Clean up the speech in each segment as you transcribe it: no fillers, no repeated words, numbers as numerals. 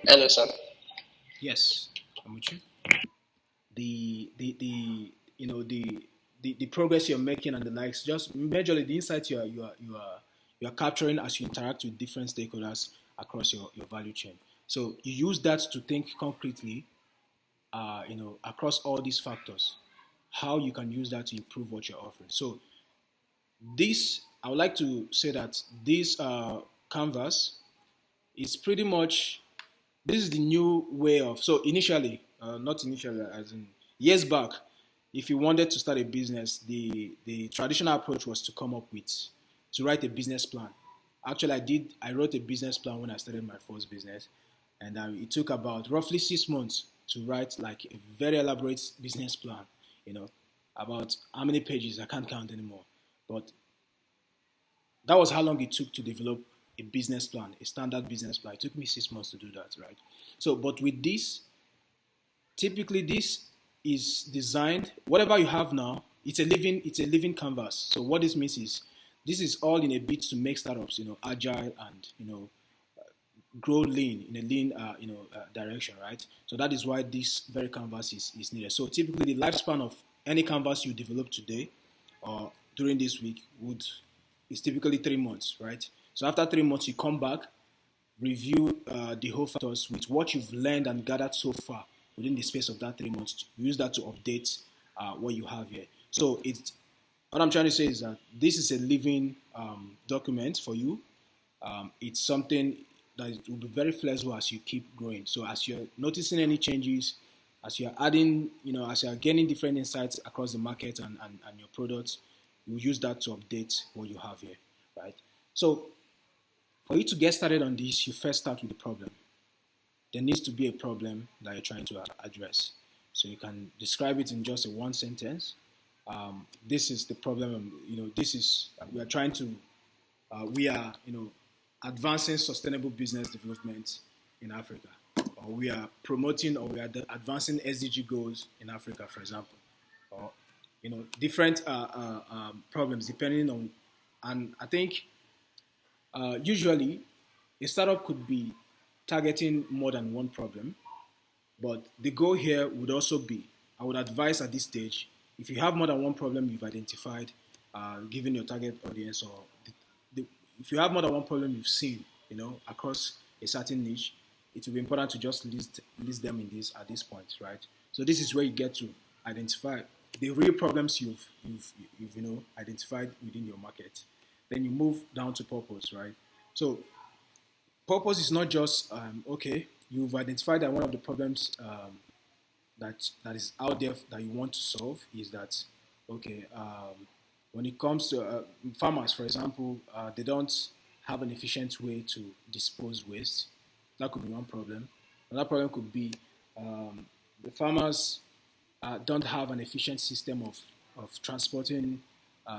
Hello, sir. Yes, I'm with you. The you know the progress you're making and the likes, just majorly the insights you are capturing as you interact with different stakeholders across your value chain. So you use that to think concretely, across all these factors, how you can use that to improve what you're offering. So this, I would like to say that this canvas is pretty much, this is the new way of, so initially, not initially as in years back, if you wanted to start a business, the traditional approach was to come up with, to write a business plan. Actually, I wrote a business plan when I started my first business, and it took about roughly 6 months to write like a very elaborate business plan, you know about how many pages I can't count anymore. But that was how long it took to develop a business plan, a standard business plan. It took me 6 months to do that, right? So, but with this, typically this is designed. Whatever you have now, it's a living canvas. So what this means is, this is all in a bit to make startups, agile and grow lean in a lean, direction, right? So that is why this very canvas is needed. So typically, the lifespan of any canvas you develop today or during this week would is typically 3 months, right? So after 3 months, you come back, review the whole factors with what you've learned and gathered so far within the space of that 3 months. Use that to update what you have here. So it's what I'm trying to say is that this is a living document for you. It's something that will be very flexible as you keep growing. So as you're noticing any changes, as you're adding, as you're gaining different insights across the market and your products, you use that to update what you have here, right? So for you to get started on this, you first start with the problem. There needs to be a problem that you're trying to address. So you can describe it in just a one sentence. This is the problem. This is we are trying to we are advancing sustainable business development in Africa, or we are promoting, or we are advancing SDG goals in Africa, for example, or different problems depending on. And I think usually a startup could be targeting more than one problem, but the goal here would also be, I would advise at this stage, if you have more than one problem you've identified, given your target audience, or if you have more than one problem you've seen, across a certain niche, it will be important to just list them in this at this point, right? So this is where you get to identify the real problems you've identified within your market. Then you move down to purpose, right? So purpose is not just okay. You've identified that one of the problems that is out there that you want to solve is that, okay, when it comes to farmers, for example, they don't have an efficient way to dispose waste. That could be one problem. Another problem could be the farmers don't have an efficient system of transporting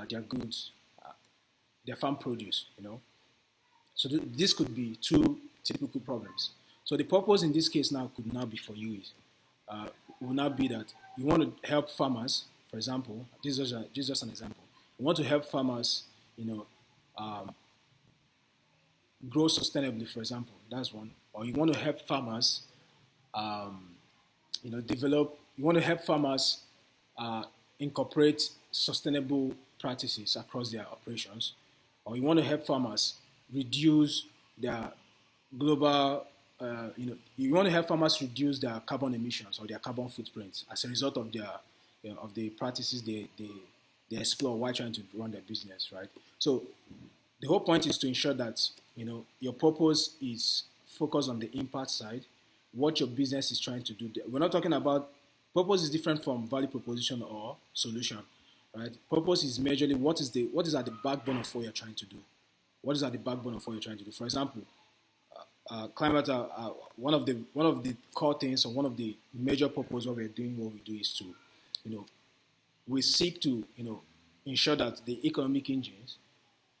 their goods, their farm produce. So this could be two typical problems. So the purpose in this case now could now be for you is will now be that you want to help farmers. For example, this is just an example. You want to help farmers, you know, um, grow sustainably. For example, that's one. Or you want to help farmers, um, develop. You want to help farmers incorporate sustainable practices across their operations, or you want to help farmers reduce their global, you want to help farmers reduce their carbon emissions or their carbon footprints as a result of their, of the practices they explore while trying to run their business, right? So the whole point is to ensure that your purpose is focused on the impact side, what your business is trying to do. We're not talking about purpose is different from value proposition or solution, right? Purpose is majorly what is at the backbone of what you're trying to do. What is at the backbone of what you're trying to do? For example, climate one of the core things, or one of the major purpose what we're doing what we do is to, you know, we seek to ensure that the economic engines,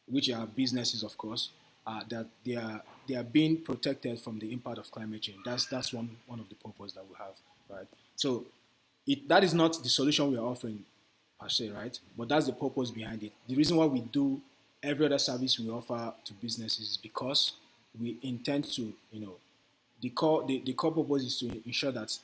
which are businesses of course, that they are being protected from the impact of climate change. That's one of the purpose that we have, right? So that is not the solution we are offering per se, right? But that's the purpose behind it. The reason why we do every other service we offer to businesses is because we intend to the core purpose is to ensure that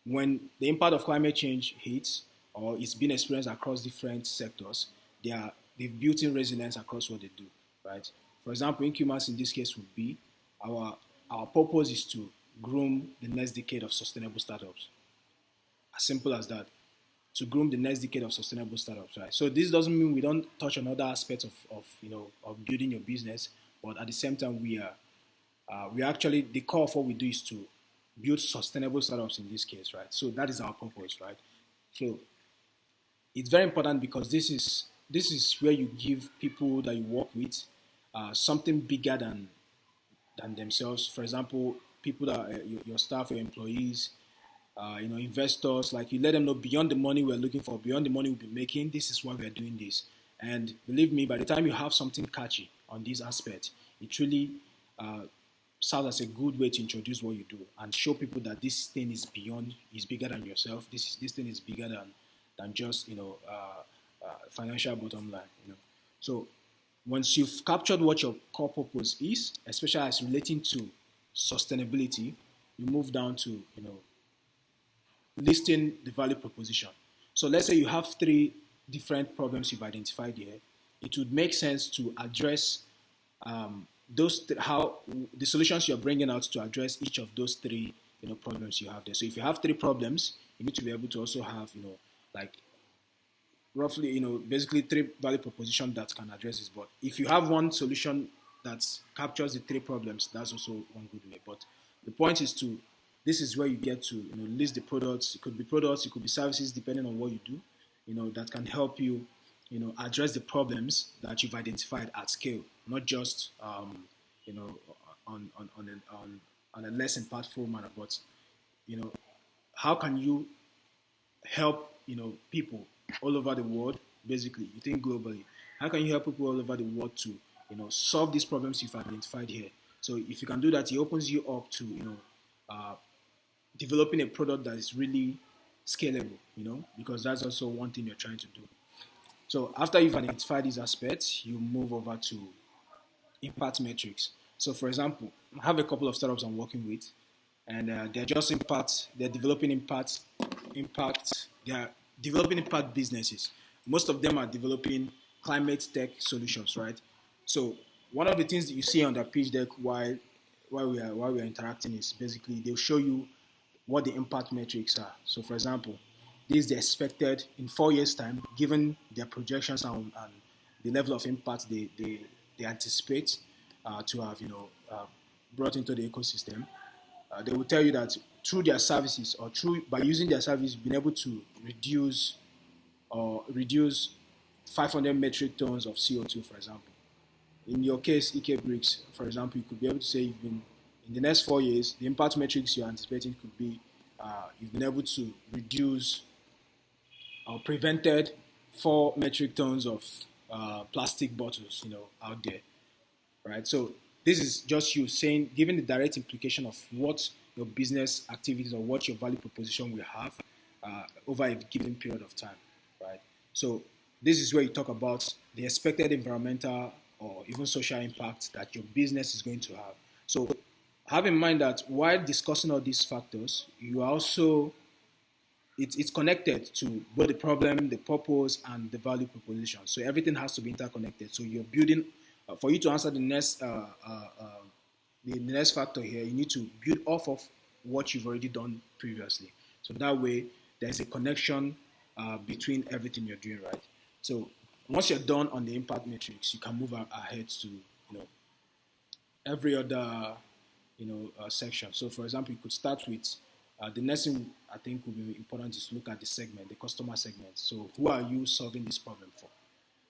when the impact of climate change hits or it's been experienced across different sectors, they've built in resilience across what they do, right? For example, Incumans in this case would be our our purpose is to groom the next decade of sustainable startups. As simple as that. To groom the next decade of sustainable startups, right? So this doesn't mean we don't touch on other aspects of building your business, but at the same time we actually the core of what we do is to build sustainable startups in this case, right? So that is our purpose, right? So it's very important because this is where you give people that you work with something bigger than themselves. For example, people that your staff, your employees, investors, like you let them know beyond the money we're looking for, beyond the money we'll be making, this is why we're doing this. And believe me, by the time you have something catchy on this aspect, it really uh, serves as a good way to introduce what you do and show people that this thing is bigger than yourself. This thing is bigger than just financial bottom line. So once you've captured what your core purpose is, especially as relating to sustainability, you move down to listing the value proposition. So let's say you have three different problems you've identified here. It would make sense to address how the solutions you're bringing out to address each of those three problems you have there. So if you have three problems, you need to be able to also have like roughly basically three value proposition that can address this. But if you have one solution that captures the three problems, that's also one good way. But the point is to this is where you get to list the products. It could be products, it could be services, depending on what you do, that can help you address the problems that you've identified at scale, not just you know on a less impactful manner, but you know how can you help people all over the world. Basically, you think globally, how can you help people all over the world to solve these problems you've identified here? So if you can do that, it opens you up to uh, developing a product that is really scalable, because that's also one thing you're trying to do. So after you've identified these aspects, you move over to impact metrics. So for example, I have a couple of startups I'm working with, and they're developing they're developing impact businesses. Most of them are developing climate tech solutions, right? So one of the things that you see on the pitch deck while we are interacting is basically they'll show you what the impact metrics are. So for example, this is the expected in 4 years' time, given their projections and the level of impact they anticipate to have brought into the ecosystem. They will tell you that through their services or through by using their service, you've been able to reduce 500 metric tons of CO2, for example. In your case, EK Bricks, for example, you could be able to say you've been in the next 4 years, the impact metrics you're anticipating could be you've been able to reduce or prevented 4 metric tons of plastic bottles, out there, right? So this is just you saying, giving the direct implication of what your business activities or what your value proposition will have over a given period of time, right? So this is where you talk about the expected environmental or even social impact that your business is going to have. So have in mind that while discussing all these factors, you are also it's connected to both the problem, the purpose, and the value proposition. So everything has to be interconnected. So you're building for you to answer the next factor here. You need to build off of what you've already done previously. So that way, there's a connection between everything you're doing, right? So once you're done on the impact matrix, you can move ahead to every other section. So for example, you could start with the next thing I think would be important is to look at the segment, the customer segment. So who are you solving this problem for?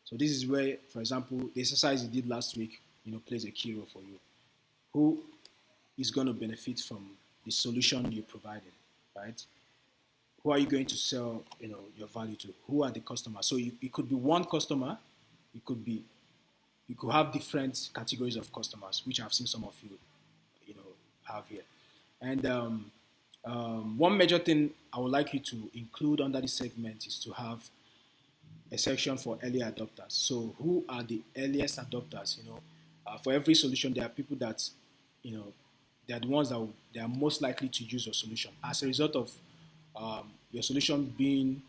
So this is where, for example, the exercise you did last week, plays a key role for you. Who is going to benefit from the solution you provided, right? Who are you going to sell, your value to? Who are the customers? So it could be one customer. You could have different categories of customers, which I've seen some of you, have here. And one major thing I would like you to include under this segment is to have a section for early adopters. So who are the earliest adopters? For every solution, there are people that, they are the ones that they are most likely to use your solution as a result of your solution being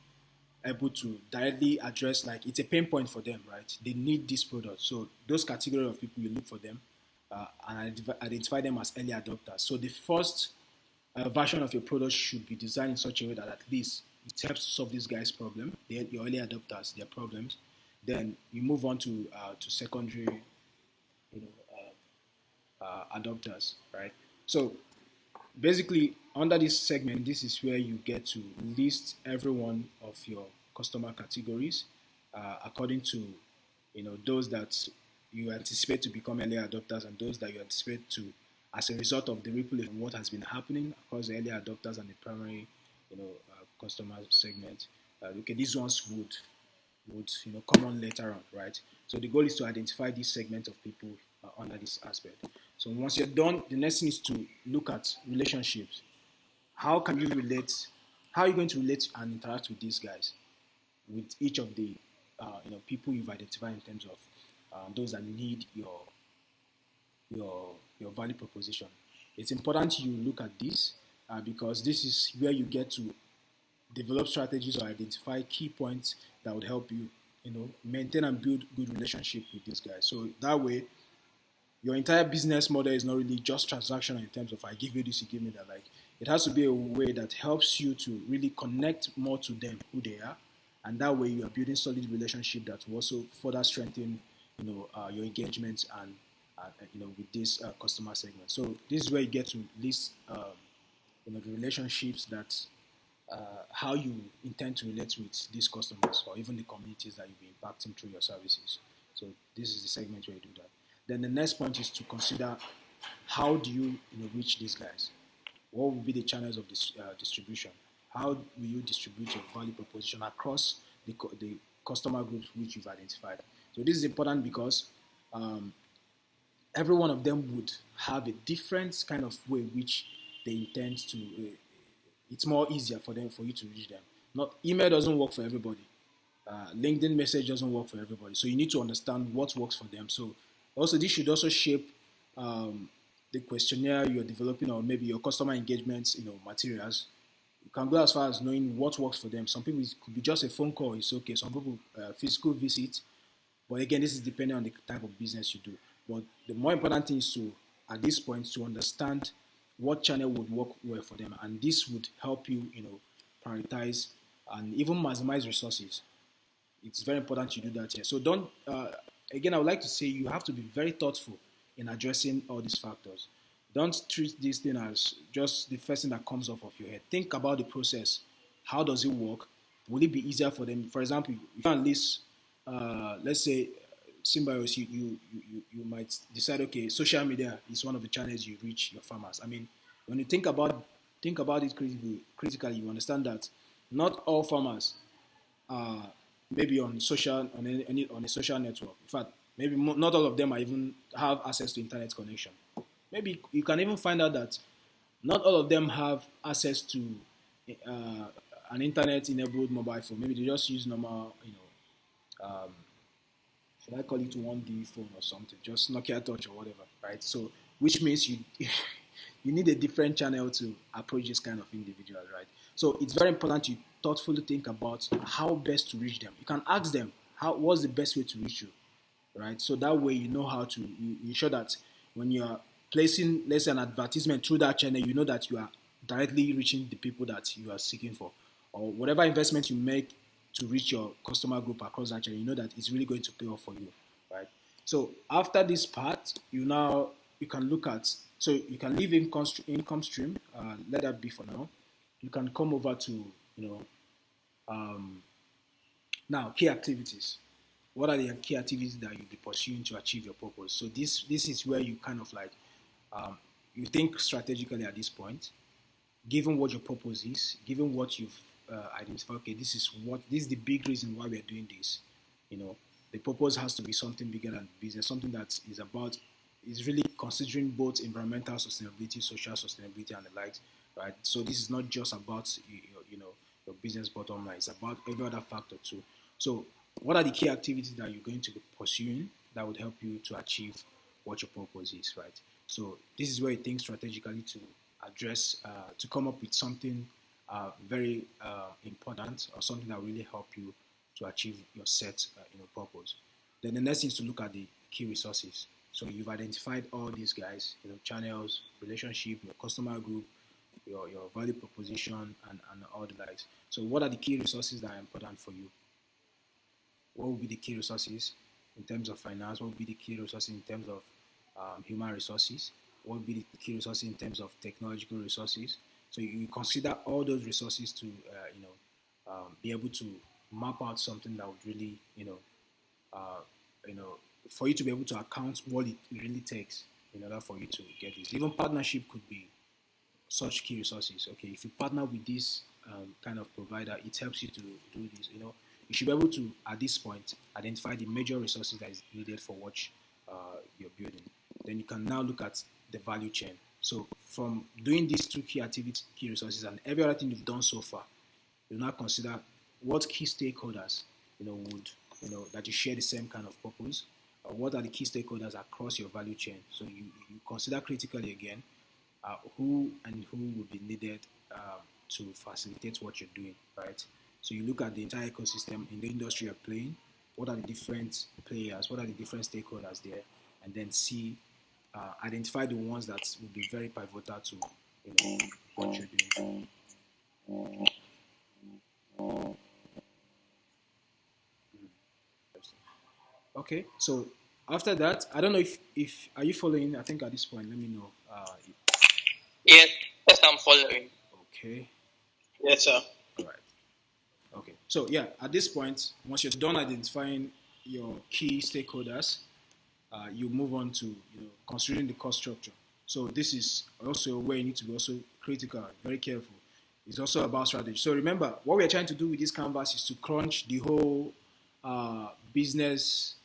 able to directly address, like, it's a pain point for them, right? They need this product. So those category of people, you look for them and identify them as early adopters. So the first version of your product should be designed in such a way that at least it helps to solve these guys' problem, your early adopters, their problems. Then you move on to secondary, you know, adopters, right? So basically, under this segment, this is where you get to list every one of your customer categories according to, those that you anticipate to become early adopters and those that you anticipate to, as a result of the ripple of what has been happening across the early adopters and the primary, customer segment. Okay, these ones would come on later on, right? So the goal is to identify this segment of people under this aspect. So once you're done, the next thing is to look at relationships. How can you relate? How are you going to relate and interact with these guys, with each of the people you've identified in terms of those that need your value proposition? It's important you look at this because this is where you get to develop strategies or identify key points that would help you, maintain and build good relationship with these guys. So that way, your entire business model is not really just transactional in terms of I give you this, you give me that. Like, it has to be a way that helps you to really connect more to them, who they are, and that way you are building solid relationship that will also further strengthen, your engagement and with this customer segment. So this is where you get to list, the relationships that how you intend to relate with these customers or even the communities that you'll be impacting through your services. So this is the segment where you do that. Then the next point is to consider how do you, reach these guys? What will be the channels of this distribution? How will you distribute your value proposition across the customer groups which you've identified? So this is important because every one of them would have a different kind of way which they intend to. It's more easier for you to reach them. Not email doesn't work for everybody. LinkedIn message doesn't work for everybody. So you need to understand what works for them. So also this should also shape the questionnaire you're developing or maybe your customer engagements, materials. You can go as far as knowing what works for them. Some people, it could be just a phone call, it's okay. Some people, physical visit. But again, this is depending on the type of business you do. But the more important thing is to, at this point, to understand what channel would work well for them. And this would help you, prioritize and even maximize resources. It's very important you do that here. So don't, again, I would like to say you have to be very thoughtful in addressing all these factors. Don't treat this thing as just the first thing that comes off of your head. Think about the process. How does it work? Will it be easier for them? For example, if you can list, let's say, Symbiosis, you might decide, okay, social media is one of the channels you reach your farmers. I mean, when you think about it critically, you understand that not all farmers are maybe on a social network. In fact, maybe not all of them even have access to internet connection. Maybe you can even find out that not all of them have access to an internet-enabled mobile phone. Maybe they just use normal, should I call it 1D phone or something? Just Nokia Touch or whatever, right? So, which means you you need a different channel to approach this kind of individual, right? So it's very important you thoughtfully think about how best to reach them. You can ask them, what's the best way to reach you, right? So that way you know how to you ensure that when you are placing, let's say, an advertisement through that channel, you know that you are directly reaching the people that you are seeking for, or whatever investment you make to reach your customer group across that channel, you know that it's really going to pay off for you, right? So after this part, you can look at, so you can leave income stream, let that be for now. You can come over to, now key activities. What are the key activities that you'll be pursuing to achieve your purpose? So this is where you kind of like, you think strategically at this point, given what your purpose is, given what you've identified, okay, this is the big reason why we're doing this. The purpose has to be something bigger than business, something that is really considering both environmental sustainability, social sustainability, and the likes, right? So this is not just about your business bottom line; it's about every other factor too. So, what are the key activities that you're going to be pursuing that would help you to achieve what your purpose is, right? So this is where you think strategically to address, to come up with something very important or something that really help you to achieve your set purpose. Then the next thing is to look at the key resources. So you've identified all these guys, channels, relationship, your customer group, your value proposition, and all the likes. So what are the key resources that are important for you? What will be the key resources in terms of finance? What will be the key resources in terms of human resources? What will be the key resources in terms of technological resources? So you consider all those resources to be able to map out something that would really for you to be able to account what it really takes in order for you to get this. Even partnership could be such key resources. Okay, if you partner with this kind of provider, it helps you to do this. You should be able to, at this point, identify the major resources that is needed for what you're building. Then you can now look at the value chain. So from doing these two key activities, key resources, and every other thing you've done so far, you now consider what key stakeholders would that you share the same kind of purpose. What are the key stakeholders across your value chain? So you consider critically again who would be needed to facilitate what you're doing, right? So you look at the entire ecosystem in the industry you're playing. What are the different players? What are the different stakeholders there? And then identify the ones that will be very pivotal to what you're doing. Okay, so after that, I don't know if are you following? I think at this point, let me know. Yes, I'm following. Okay. Yes, sir. All right. Okay. So yeah, at this point, once you're done identifying your key stakeholders, you move on to considering the cost structure. So this is also where you need to be also critical, very careful. It's also about strategy. So remember, what we're trying to do with this canvas is to crunch the whole business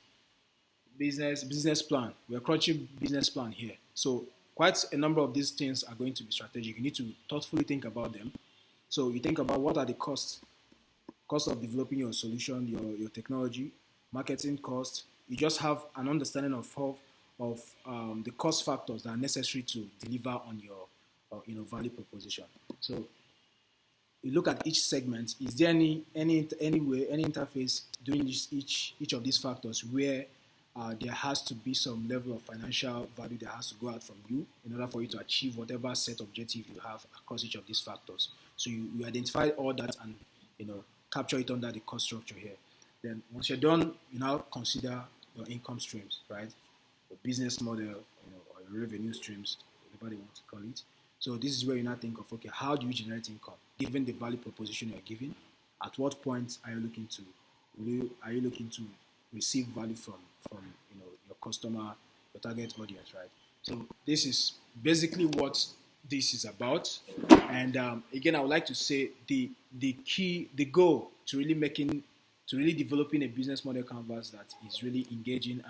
plan. We're crunching business plan here. So quite a number of these things are going to be strategic. You need to thoughtfully think about them. So you think about what are the cost of developing your solution, your technology, marketing cost. You just have an understanding of the cost factors that are necessary to deliver on your value proposition. So you look at each segment. Is there any way, any interface doing each of these factors where there has to be some level of financial value that has to go out from you in order for you to achieve whatever set objective you have across each of these factors. So you identify all that and capture it under the cost structure here. Then once you're done, you now consider your income streams, right? Your business model, or your revenue streams, whatever you want to call it. So this is where you now think of, okay, how do you generate income given the value proposition you're giving? At what point are you looking to receive value from your customer, your target audience, right? So this is basically what this is about. And again, I would like to say the goal to really developing a business model canvas that is really engaging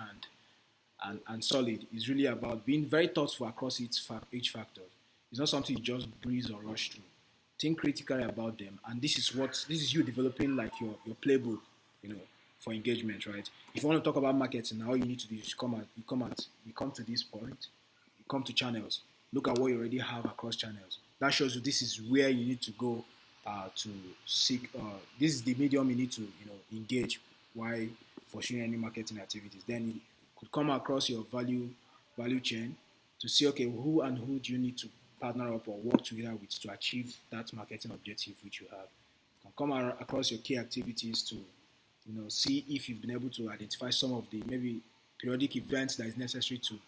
and solid is really about being very thoughtful across each factor. It's not something you just breeze or rush through. Think critically about them, and this is you developing like your playbook, for engagement, right? If you want to talk about marketing, all you need to do is you come to this point, you come to channels, look at what you already have across channels. That shows you this is where you need to go to seek. This is the medium you need to engage while pursuing any marketing activities. Then you could come across your value chain to see, okay, who do you need to partner up or work together with to achieve that marketing objective which you have. You can come across your key activities to see if you've been able to identify some of the maybe periodic events that is necessary to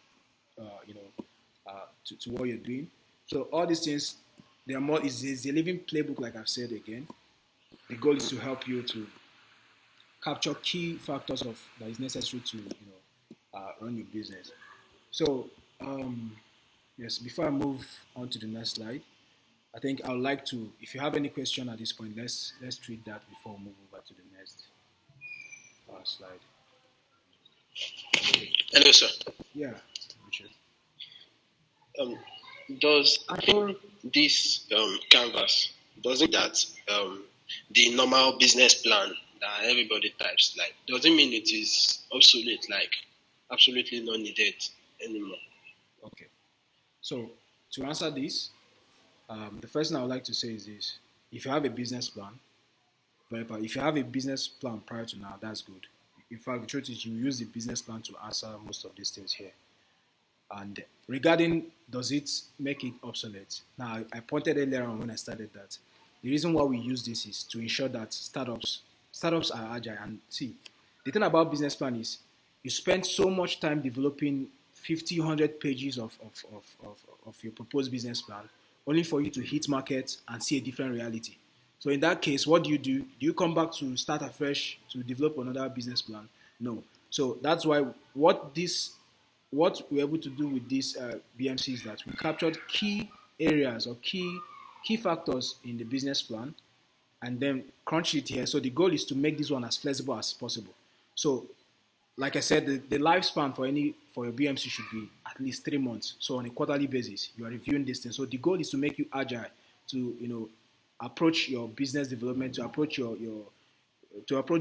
to what you're doing. So all these things, they are more is a living playbook, like I've said again. The goal is to help you to capture key factors that is necessary to run your business. So yes, before I move on to the next slide, I think I would like to, if you have any question at this point, let's treat that before we move over to the next slide. Hello, sir. Yeah, Richard. Does having this canvas, doesn't that the normal business plan that everybody types, like, doesn't mean it is obsolete, like absolutely not needed anymore? Okay. So to answer this, the first thing I would like to say is this: if you have a business plan, if you have a business plan prior to now, that's good. In fact, the truth is, you use the business plan to answer most of these things here. And regarding does it make it obsolete? Now, I pointed earlier on when I started that the reason why we use this is to ensure that startups are agile. And see, the thing about business plan is you spend so much time developing 50, 100 pages of your proposed business plan only for you to hit market and see a different reality. So in that case, what do you do? Do you come back to start afresh to develop another business plan? No. So that's why what we're able to do with this BMC is that we captured key areas or key factors in the business plan and then crunch it here. So the goal is to make this one as flexible as possible. So like I said, the lifespan for your BMC should be at least 3 months. So on a quarterly basis, you are reviewing this thing. So the goal is to make you agile to approach your business development, to approach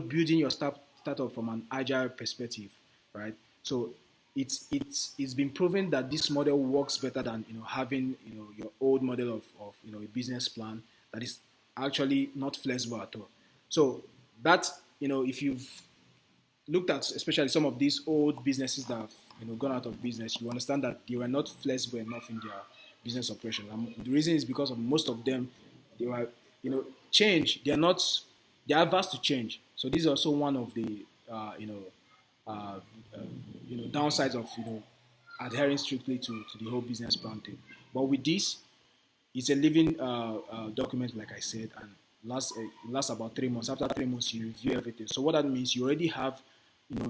building your startup from an agile perspective, right? So it's been proven that this model works better than having your old model of a business plan that is actually not flexible at all. So that if you've looked at especially some of these old businesses that have gone out of business, you understand that they were not flexible enough in their business operation. And the reason is because of most of them, they were change. They are averse to change. So this is also one of the uh, downsides of adhering strictly to the whole business plan thing. But with this, it's a living document, like I said, and lasts about 3 months. After 3 months, you review everything. So what that means, you already have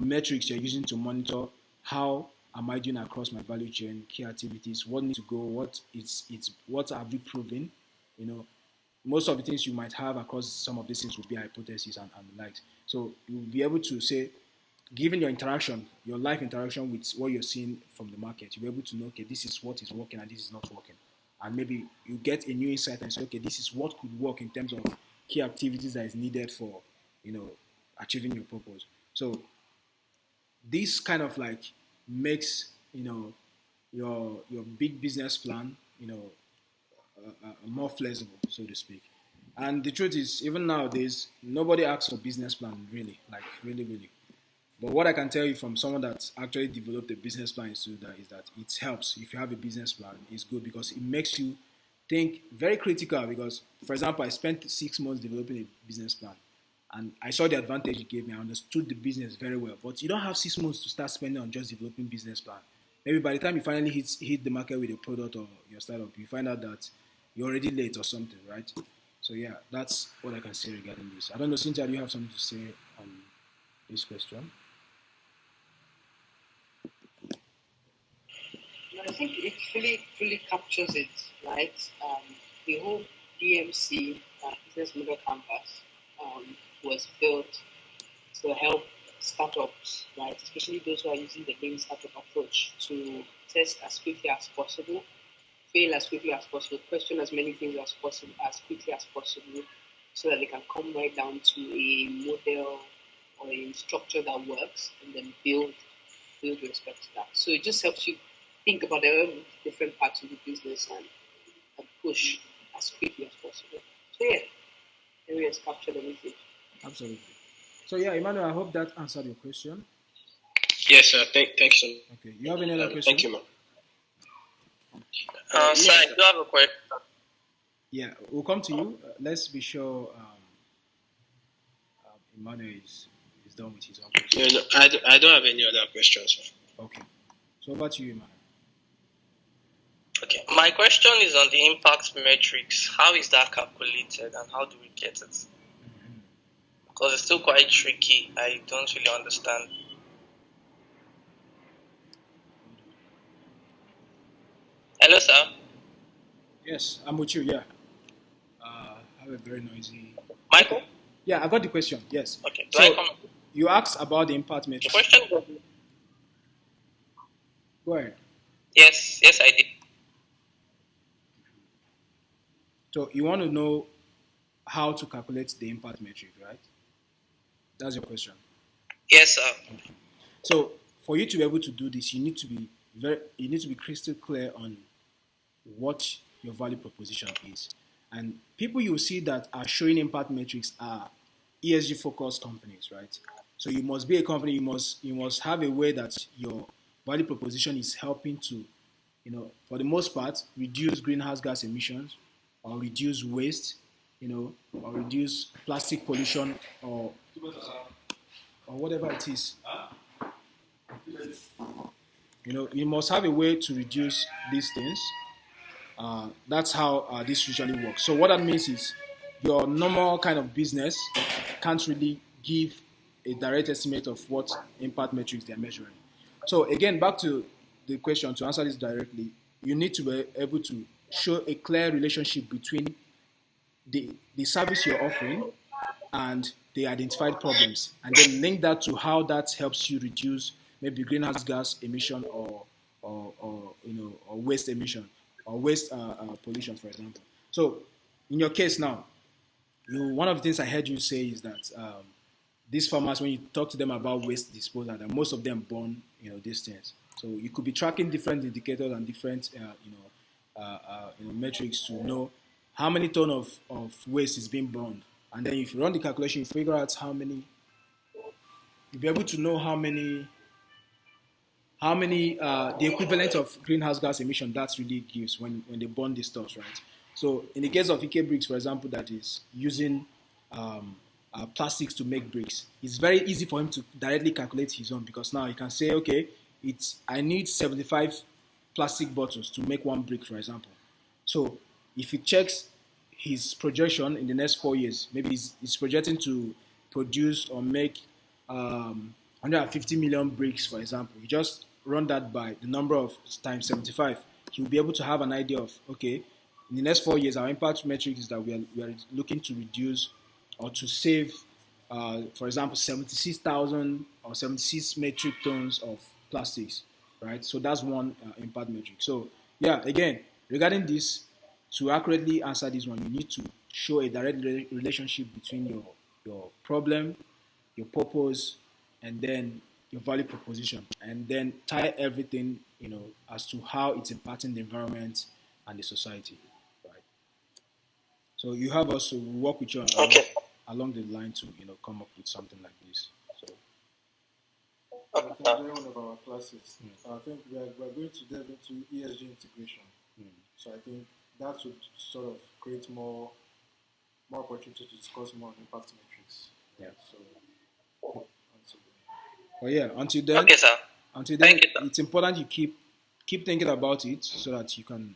metrics you're using to monitor how am I doing across my value chain, key activities, what needs to go, what have we proven, you know, most of the things you might have across some of these things will be hypotheses and the likes. So you'll be able to say, given your interaction, your life interaction with what you're seeing from the market, you'll be able to know, okay, this is what is working and this is not working. And maybe you get a new insight and say, okay, this is what could work in terms of key activities that is needed for, achieving your purpose. So this kind of like makes, your big business plan, more flexible, so to speak. And the truth is, even nowadays, nobody asks for business plan really, like really, really. But what I can tell you from someone that's actually developed a business plan is that it helps if you have a business plan. It's good because it makes you think very critical. Because, for example, I spent 6 months developing a business plan, and I saw the advantage it gave me. I understood the business very well. But you don't have 6 months to start spending on just developing business plan. Maybe by the time you finally hit the market with a product or your startup, you find out that you're already late or something, right? So yeah, that's what I can say regarding this. I don't know, Cynthia, do you have something to say on this question? I think it fully captures it, right? The whole BMC business model canvas was built to help startups, right, especially those who are using the lean startup approach, to test as quickly as possible, fail as quickly as possible, question as many things as possible as quickly as possible, so that they can come right down to a model or a structure that works, and then build respect to that. So it just helps you think about the different parts of the business and push as quickly as possible. So yeah, areas capture the message. Absolutely. So yeah, Emmanuel, I hope that answered your question. Yes, sir. Thanks, sir. Okay. You have any other question? Thank you, ma'am. Sir, I do have a question. Yeah, we'll come to you. Let's be sure Emmanuel is done with his own question. No, I don't have any other questions, sir. Okay. So over to you, Emmanuel. Okay, my question is on the impact metrics. How is that calculated and how do we get it? Because it's still quite tricky. I don't really understand. Hello, sir. Yes, I'm with you. Yeah. I have a very noisy. Michael? Yeah, I got the question. Yes. Okay. So you asked about the impact The metrics. question? Go ahead. Yes, I did. So you want to know how to calculate the impact metric, right? That's your question. Yes, sir. So for you to be able to do this, you need to be crystal clear on what your value proposition is. And people you see that are showing impact metrics are ESG focused companies, right? So you must be a company, you must have a way that your value proposition is helping to, for the most part, reduce greenhouse gas emissions or reduce waste, or reduce plastic pollution or whatever it is. You must have a way to reduce these things. That's how this usually works. So what that means is your normal kind of business can't really give a direct estimate of what impact metrics they're measuring. So again, back to the question, to answer this directly, you need to be able to show a clear relationship between the service you're offering and the identified problems, and then link that to how that helps you reduce maybe greenhouse gas emission or waste emission or waste pollution, for example. So in your case now, one of the things I heard you say is that these farmers, when you talk to them about waste disposal, that most of them burn these things. So you could be tracking different indicators and different metrics to know how many ton of waste is being burned. And then if you run the calculation, you figure out how many, you'll be able to know how many the equivalent of greenhouse gas emission that really gives when they burn these stuff, right? So in the case of EK Bricks, for example, that is using plastics to make bricks, it's very easy for him to directly calculate his own, because now he can say, okay, I need 75 plastic bottles to make one brick, for example. So if he checks his projection in the next 4 years, maybe he's projecting to produce or make 150 million bricks, for example. You just run that by the number of times 75. You'll be able to have an idea of, okay, in the next 4 years, our impact metric is that we are looking to reduce or to save, for example, 76,000 or 76 metric tons of plastics, right? So that's one impact metric. So yeah, again, regarding this, to accurately answer this one, you need to show a direct relationship between your problem, your purpose, and then your value proposition, and then tie everything, as to how it's impacting the environment and the society, right? So you have also work with you along the line to, come up with something like this. So I think during one of our classes, I think we're going to delve into ESG integration. So I think that would sort of create more opportunity to discuss more on impact metrics. Yeah. So well, yeah. Until then, Okay, sir. Thank you, sir. It's important you keep thinking about it so that you can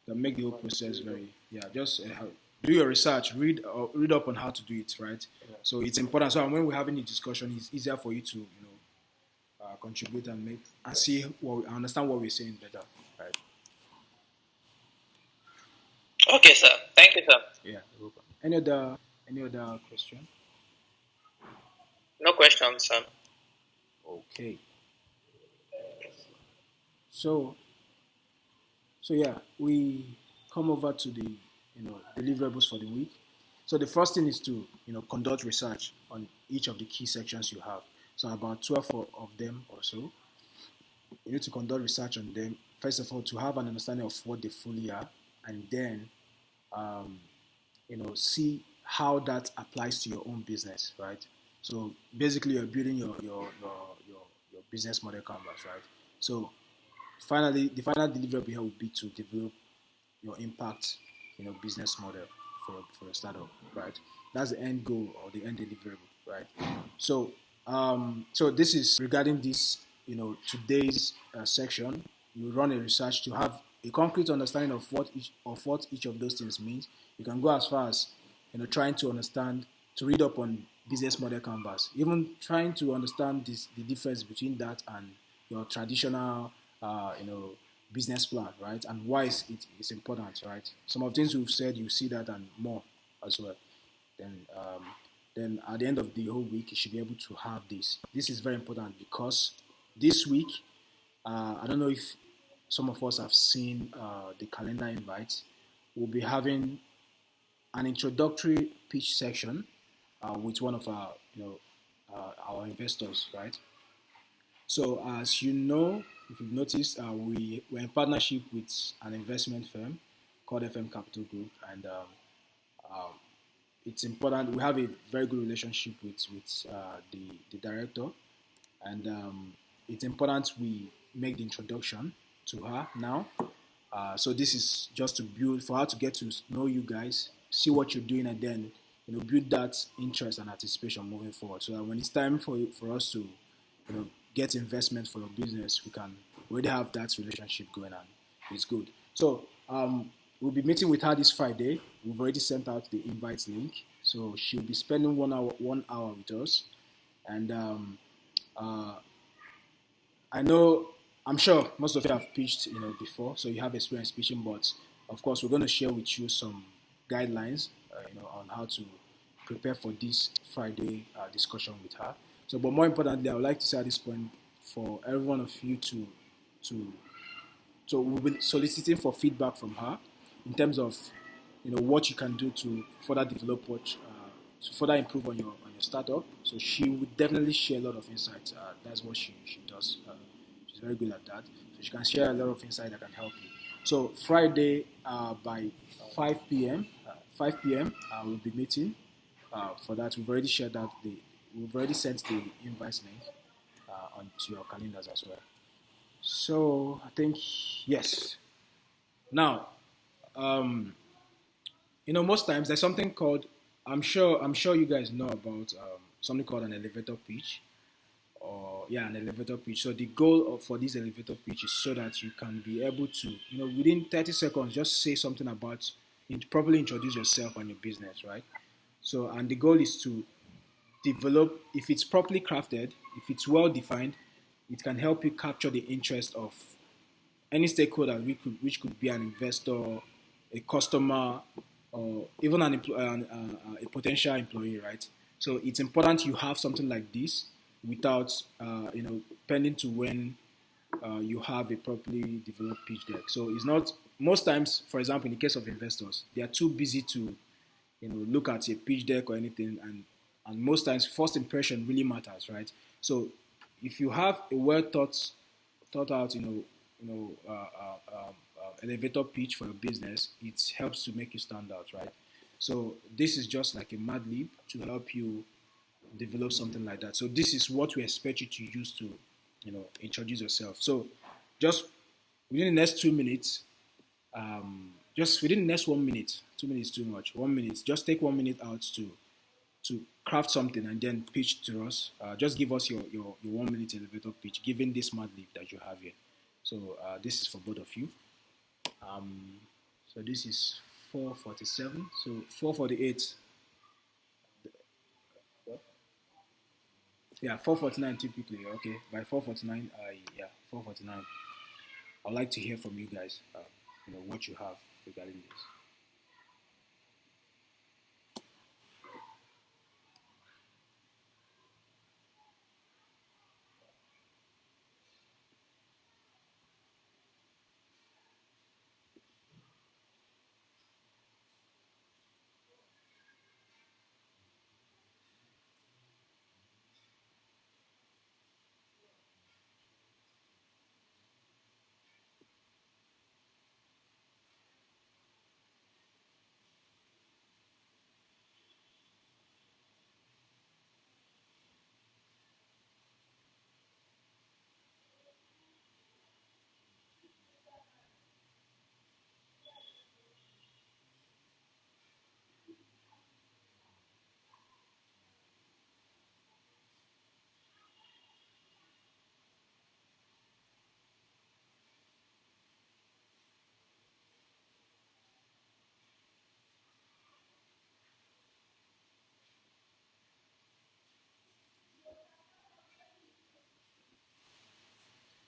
make the whole process very just do your research, read up on how to do it, right? Yeah. So it's important. So when we're having a discussion, it's easier for you to contribute and see understand what we're saying better, right? Okay, sir. Thank you, sir. Yeah. Any other question? No questions, sir. Okay. So yeah, we come over to the deliverables for the week. So the first thing is to conduct research on each of the key sections you have. So about 12 of them or so. You need to conduct research on them, first of all, to have an understanding of what they fully are, and then see how that applies to your own business, right? So basically, you're building your business model canvas, right? So finally, the final deliverable here would be to develop your impact, business model for a startup, right? That's the end goal or the end deliverable, right? So so this is regarding this, today's section. You run a research to have a concrete understanding of what each of those things means. You can go as far as trying to understand, to read up on business model canvas, even trying to understand the difference between that and your traditional business plan, right? And why it's important, right? Some of the things we've said, you see that and more as well. Then at the end of the whole week, you should be able to have this. This is very important because this week, I don't know if some of us have seen the calendar invites. We'll be having an introductory pitch section with one of our investors, right? So as you know, if you've noticed, we're in partnership with an investment firm called FM Capital Group, and um, it's important. We have a very good relationship with the director, and it's important we make the introduction to her now. So this is just to build for her to get to know you guys, see what you're doing, and then build that interest and anticipation moving forward. So that when it's time for us to get investment for your business, we can already have that relationship going on. It's good. So we'll be meeting with her this Friday. We've already sent out the invite link, so she'll be spending 1 hour with us, and uh, I know, I'm sure most of you have pitched, before, so you have experience pitching. But of course, we're going to share with you some guidelines, on how to prepare for this Friday discussion with her. So, but more importantly, I would like to say at this point for every one of you to so we'll be soliciting for feedback from her in terms of what you can do to further develop to further improve on your startup. So she would definitely share a lot of insights. That's what she does. She's very good at that. So she can share a lot of insight that can help you. So Friday by 5 p.m. 5 p.m. We'll be meeting for that. We've already sent the invite link onto your calendars as well. So I think yes. Now, um, most times there's something called. I'm sure you guys know about something called an elevator pitch, or yeah, an elevator pitch. So the goal for this elevator pitch is so that you can be able to, within 30 seconds, just say something about, properly introduce yourself and your business, right? So, and the goal is to develop, if it's properly crafted, if it's well defined, it can help you capture the interest of any stakeholder, which could be an investor, a customer, or even a potential employee, right? So it's important you have something like this without, pending to when you have a properly developed pitch deck. So it's not, most times, for example, in the case of investors, they are too busy to look at a pitch deck or anything, and most times first impression really matters, right? So if you have a well thought out, elevator pitch for your business, it helps to make you stand out, right? So this is just like a mad lib to help you develop something like that. So this is what we expect you to use to, introduce yourself. So just within the next 2 minutes, just within the next 1 minute, 2 minutes too much. 1 minute, just take 1 minute out to craft something and then pitch to us. Just give us your 1 minute elevator pitch, given this mad lib that you have here. So this is for both of you. So this is 4:47. So 4:48. Yeah, 4:49 typically. Okay, by 4:49. Yeah, 4:49. I'd like to hear from you guys. What you have regarding this.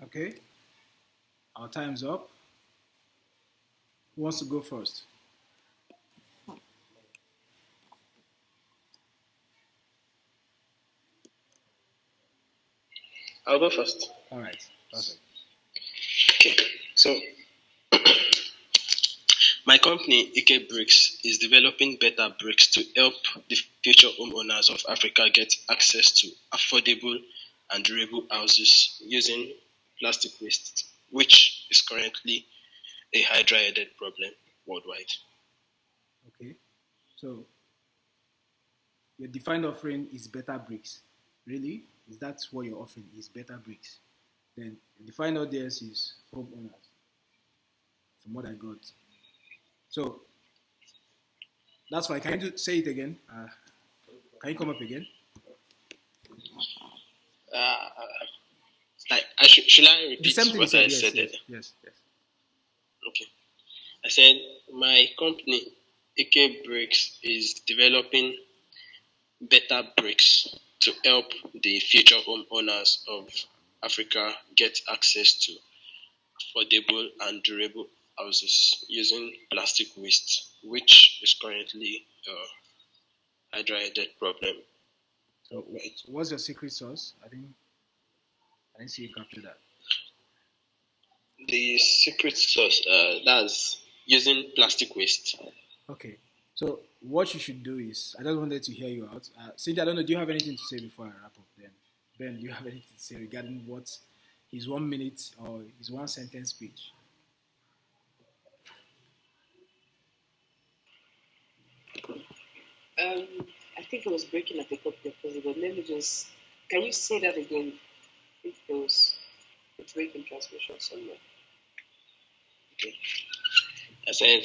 Okay, our time's up. Who wants to go first? I'll go first. All right, perfect. Okay, so my company, Ike Bricks, is developing better bricks to help the future homeowners of Africa get access to affordable and durable houses using plastic waste, which is currently a hydra-headed problem worldwide. Okay. So your defined offering is better bricks. Really? Is that what you're offering? Is better bricks? Then your defined audience is homeowners, from what I got. So that's fine. Can you say it again? Can you come up again? Uh, should I The same repeat thing you what said. I Yes, said? yes, yes, yes. Okay. I said my company, AK Bricks, is developing better bricks to help the future homeowners of Africa get access to affordable and durable houses using plastic waste, which is currently a hydra-headed problem So worldwide. what's your secret sauce? I didn't see you capture that. The secret sauce, that's using plastic waste. Okay. So what you should do is, I just wanted to hear you out. Cynthia, I don't know. Do you have anything to say before I wrap up? Then, Ben, do you have anything to say regarding what his 1 minute or his one sentence speech? I think it was breaking at the top there, but let me just. Can you say that again? I think there was a break in transmission somewhere. Okay. I said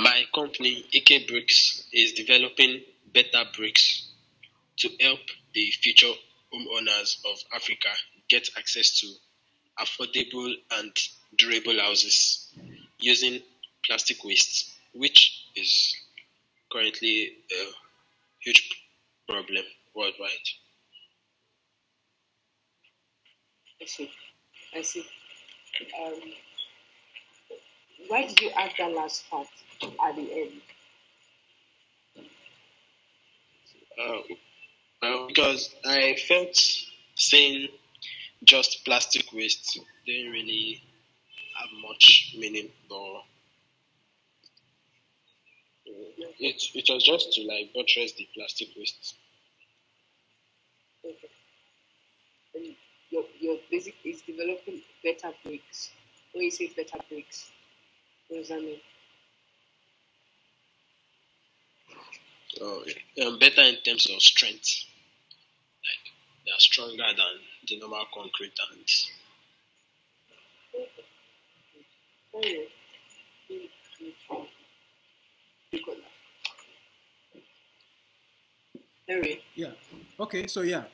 my company, AK Bricks, is developing better bricks to help the future homeowners of Africa get access to affordable and durable houses using plastic waste, which is currently a huge problem worldwide. I see. I see. Um, why did you add that last part at the end? Uh, because I felt saying just plastic waste didn't really have much meaning, but it was just to like buttress the plastic waste. Okay. And your basic is developing better bricks. When you say better bricks, what does that mean? So better in terms of strength, like they are stronger than the normal concrete and Okay. Very good. You got that. Harry, Yeah. Okay. So yeah,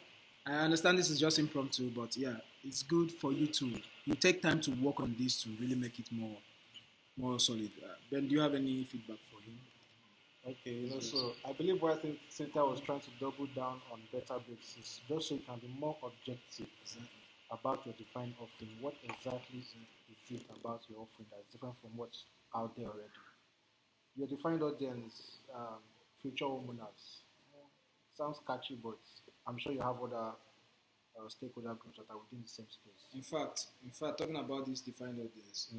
I understand this is just impromptu, but yeah, it's good for you to take time to work on this to really make it more solid. Ben, do you have any feedback for him? Okay, so I believe what I think Cynthia was trying to double down on better bricks is just so you can be more objective about your defined offering. What exactly is it about your offering that is different from what's out there already? Your defined audience, future homeowners, sounds catchy, but I'm sure you have other stakeholder groups that are within the same space. In fact, talking about this defined audience,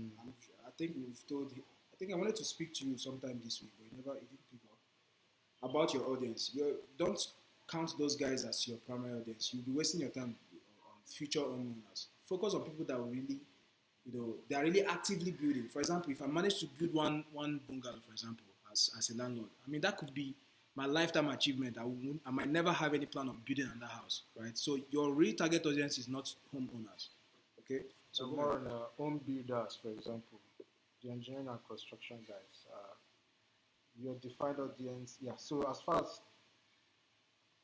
I think we've told. I think I wanted to speak to you sometime this week, but it didn't pick up. About your audience, don't count those guys as your primary audience. You'll be wasting your time on future homeowners. Focus on people that will really, they are really actively building. For example, if I manage to build one bungalow, for example, as a landlord, I mean that could be my lifetime achievement. I might never have any plan of building another house, right? So your real target audience is not homeowners, okay? So more on home builders, for example, the engineering and construction guys. Your defined audience, yeah. So as far as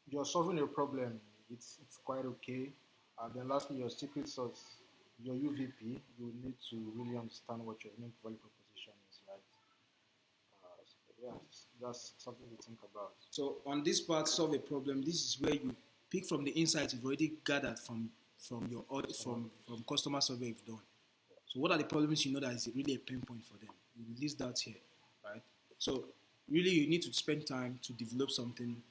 you're solving a problem, it's quite okay. Then lastly, your secret sauce, your UVP, you need to really understand what your unique value proposition is, right? So yeah, that's something to think about. So on this part, solve a problem. This is where you pick from the insights you've already gathered from your from customer survey you've done. So what are the problems you know that is really a pain point for them? You list that here, right? So really you need to spend time to develop something.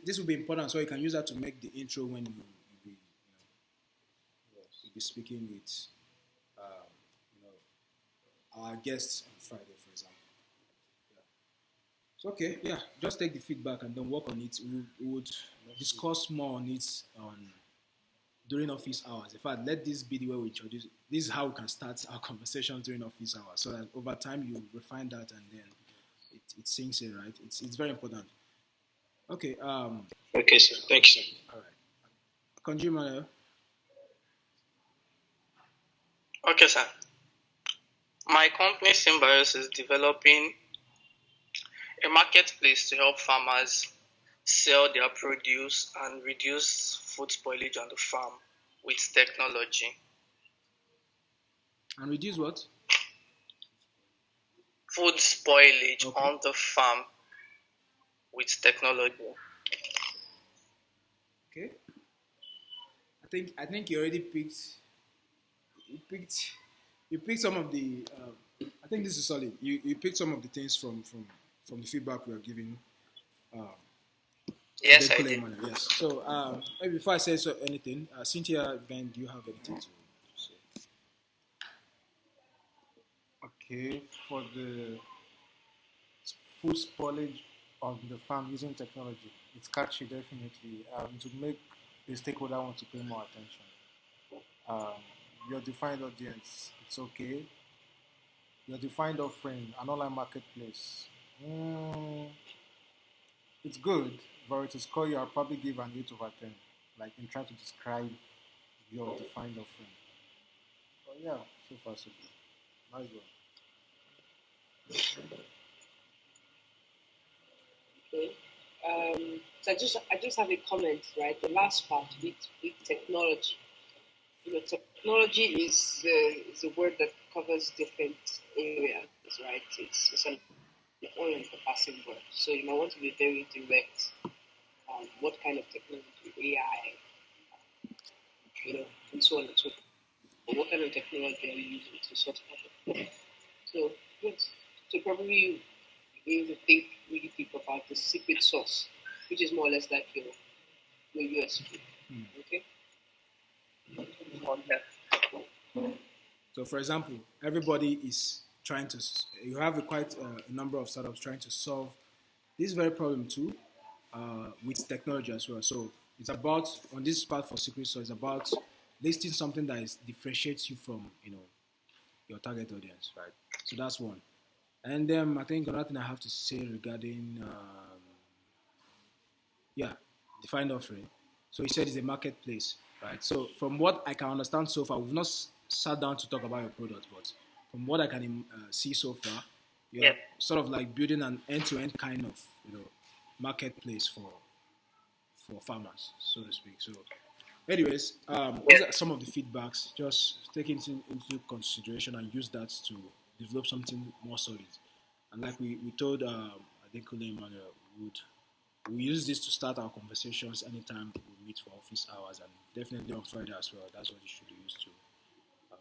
This will be important, so you can use that to make the intro when you'll be speaking with our guests on Friday, for example. Yeah. So okay, yeah, just take the feedback and then work on it. We would discuss more on it during office hours. In fact, let this be the way we introduce. This is how we can start our conversation during office hours, so that over time you refine that and then it sinks in, right? It's very important. Okay. Okay, sir. Thank you, sir. All right. Consumer. Okay, sir. My company, Symbiosis, is developing a marketplace to help farmers sell their produce and reduce food spoilage on the farm with technology. And reduce what? Food spoilage Okay. on the farm with technology. Okay. I think you already picked you picked some of the. I think this is solid. You picked some of the things from the feedback we are giving. Um, Yes, I did. Yes. So maybe before I say anything, Cynthia, Ben, do you have anything to say? Okay, for the food spoilage on the farm using technology, it's catchy definitely. To make the stakeholder want to pay more attention. Um, your defined audience, it's okay. Your defined offering, an online marketplace. It's good, but to score you, I'll probably give an 8 over 10, like in trying to describe your defined offering. But yeah, so far so good. Nice one. Okay. So I just have a comment, right? The last part with technology. Technology is a word that covers different areas, right? It's an all-encompassing word. So you might want to be very direct. What kind of technology, AI, and so on and so forth. But what kind of technology are you using to sort of? So yes, so probably you need to really think about the secret sauce, which is more or less like your USP. Okay. So, for example, everybody is trying to. You have quite a number of startups trying to solve this very problem too, with technology as well. So it's about on this part for secret sauce. It's about listing something that differentiates you from your target audience, right? So that's one. And then I think another thing I have to say regarding defined offering. So he said it's a marketplace, right? So from what I can understand so far, we've not sat down to talk about your product, but from what I can see so far, you're sort of like building an end-to-end kind of marketplace for farmers, so to speak. So, anyways, these are some of the feedbacks. Just take into consideration and use that to develop something more solid. And like we told, I think Kule Emmanuel would we use this to start our conversations anytime we meet for office hours, and definitely on Friday as well. That's what you should use to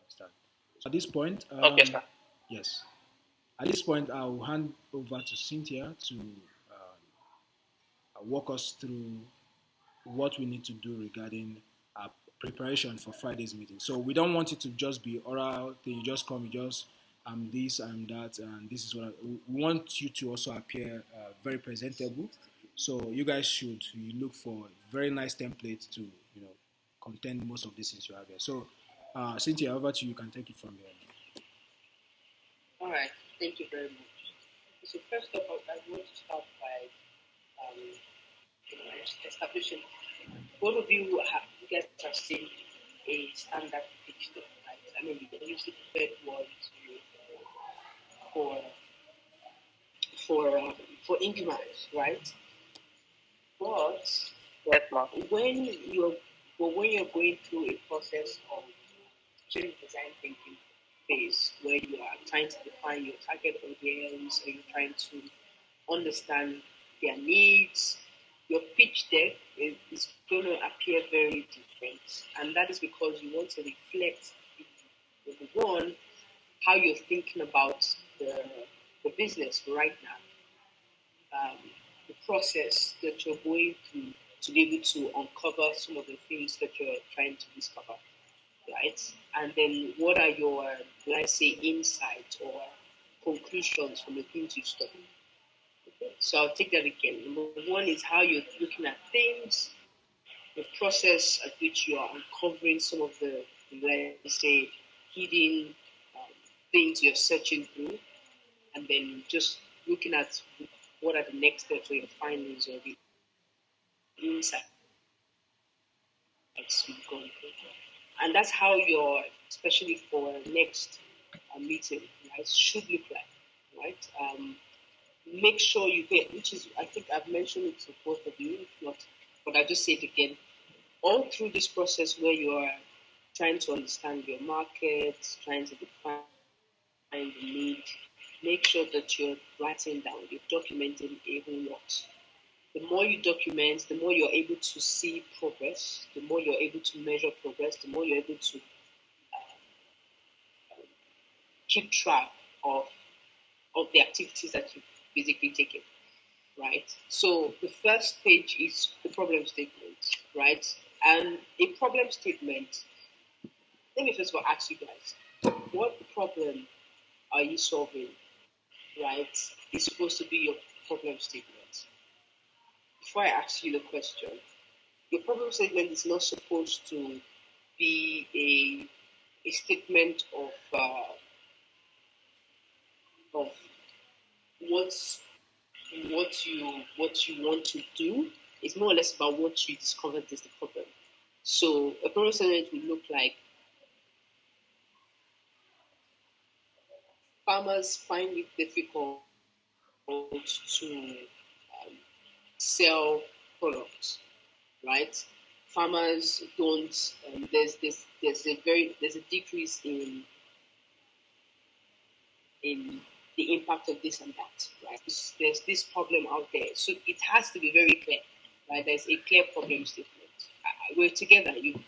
start. So at this point, Okay, sir. yes. At this point, I'll hand over to Cynthia to walk us through what we need to do regarding our preparation for Friday's meeting. So we don't want it to just be oral thing. You just come, you just I'm this, I'm that, and this is what we want you to also appear very presentable. So you guys you look for a very nice template to contain most of these things you have here. So Cynthia, over to you. You can take it from here. All right. Thank you very much. So first of all, I want to start by establishing. Both of you guys have seen a standard pitch deck, right? I mean, you usually prepared one for for increments, right? But Yes, ma'am. when you're when you're going through a process of change design thinking phase where you are trying to define your target audience or you're trying to understand their needs, your pitch deck is going to appear very different. And that is because you want to reflect, number one, how you're thinking about the business right now, the process that you're going through to be able to uncover some of the things that you're trying to discover, right? And then what are your, let's say, insights or conclusions from the things you study? Okay. So I'll take that again. Number one is how you're looking at things. the process at which you are uncovering some of the, let's say, hidden things you're searching through, and then just looking at what are the next steps or your findings or the insights you've gone through. And that's how your, especially for next meeting, right, should look like, right? Make sure you get, which is, I think I've mentioned it to both of you, if not, but I'll just say it again. All through this process where you are trying to understand your market, trying to define the need, make sure that you're writing down, you're documenting a whole lot. The more you document, the more you're able to see progress, the more you're able to measure progress, the more you're able to keep track of the activities that you've basically taken, right? So the first page is the problem statement, right? And a problem statement, let me first of all ask you guys, what problem are you solving, right? Is supposed to be your problem statement. Before I ask you the question, your problem statement is not supposed to be a statement of what's what you want to do. It's more or less about what you discovered is the problem. So a problem statement will look like farmers find it difficult to sell products, right? Farmers don't. There's a decrease in the impact of this and that, right? There's this problem out there, so it has to be very clear, right? There's a clear problem statement. We're together. You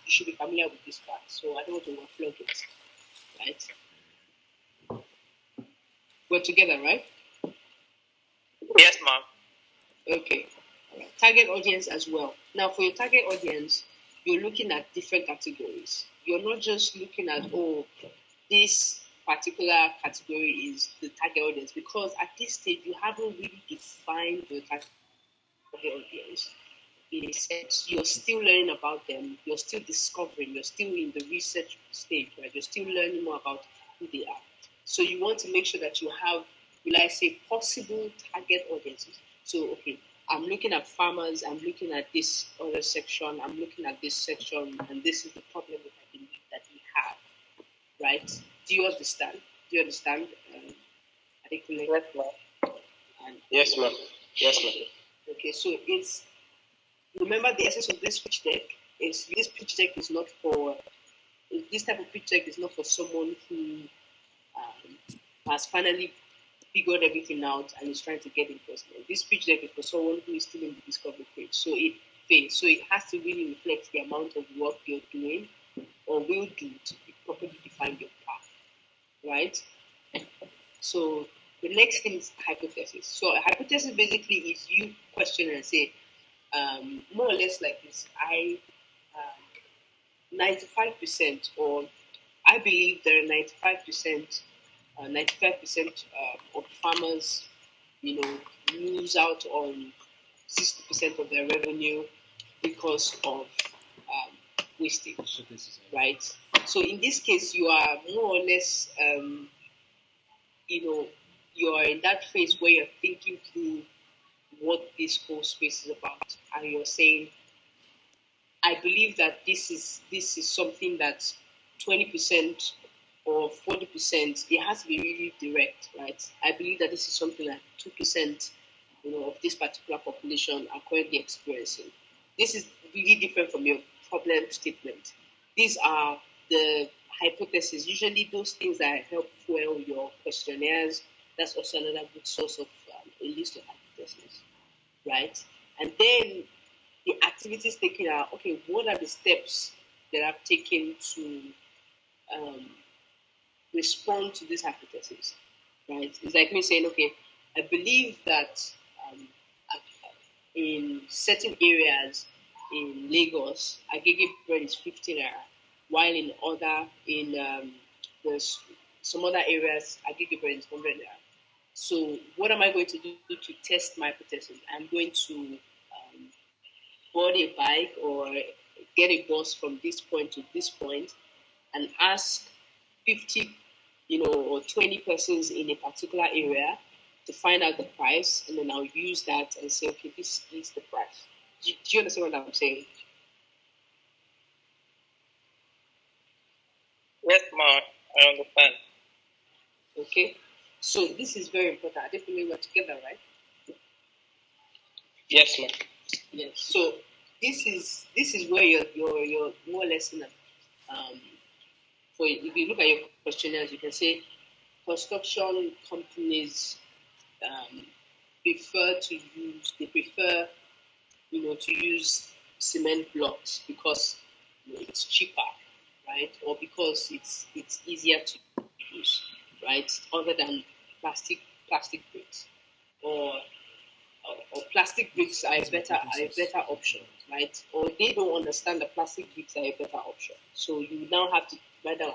should be familiar with this part, so I don't want to overflow it, right? We're together, right? Yes, ma'am. Okay. All right. Target audience as well. Now, for your target audience, you're looking at different categories. You're not just looking at, this particular category is the target audience, because at this stage, you haven't really defined your target audience. In a sense, you're still learning about them, you're still discovering, you're still in the research stage, right? You're still learning more about who they are. So you want to make sure that you have, will I say, possible target audiences. So, okay, I'm looking at farmers, I'm looking at this other section, I'm looking at this section, and this is the problem that I believe that we have, right? Do you understand? Do you understand? I think Yes, ma'am. Yes, ma'am. Yes, ma'am. Okay, so it's, remember the essence of this pitch deck is this pitch deck is not for, this type of pitch deck is not for someone who has finally figured everything out and is trying to get investment. This pitch deck is for someone who is still in the discovery phase. So it has to really reflect the amount of work you're doing or will do to properly define your path, right? So the next thing is hypothesis. So a hypothesis basically is you question and say, more or less like this. 95%, or I believe there are 95%, 95% of farmers, lose out on 60% of their revenue because of wastage, right? So in this case, you are more or less, you are in that phase where you're thinking through what this whole space is about, and you're saying, I believe that this is something that 20% or 40%, it has to be really direct, right? I believe that this is something like 2%, of this particular population are currently experiencing. This is really different from your problem statement. These are the hypotheses. Usually, those things that help fuel your questionnaires. That's also another good source of a list of hypotheses, right? And then the activities taken are, okay, what are the steps that I've taken to respond to this hypothesis, right? It's like me saying, okay, I believe that in certain areas in Lagos, agege bread is 15 naira, while there's some other areas, agege bread is 100 naira. So what am I going to do to test my hypothesis? I'm going to board a bike or get a bus from this point to this point and ask 50, or 20 persons in a particular area to find out the price, and then I'll use that and say, okay, this is the price. Do you understand what I'm saying? Yes, ma'am. I understand. Okay. So this is very important. I definitely we're together, right? Yes, ma'am. Yes. So this is where you're more or less in a for if you look at your questionnaires, you can say construction companies um, prefer to use cement blocks because it's cheaper, right? Or because it's easier to use, right? Other than plastic bricks, or or plastic bricks are a better option, right? Or they don't understand that plastic bricks are a better option. So you now have to write down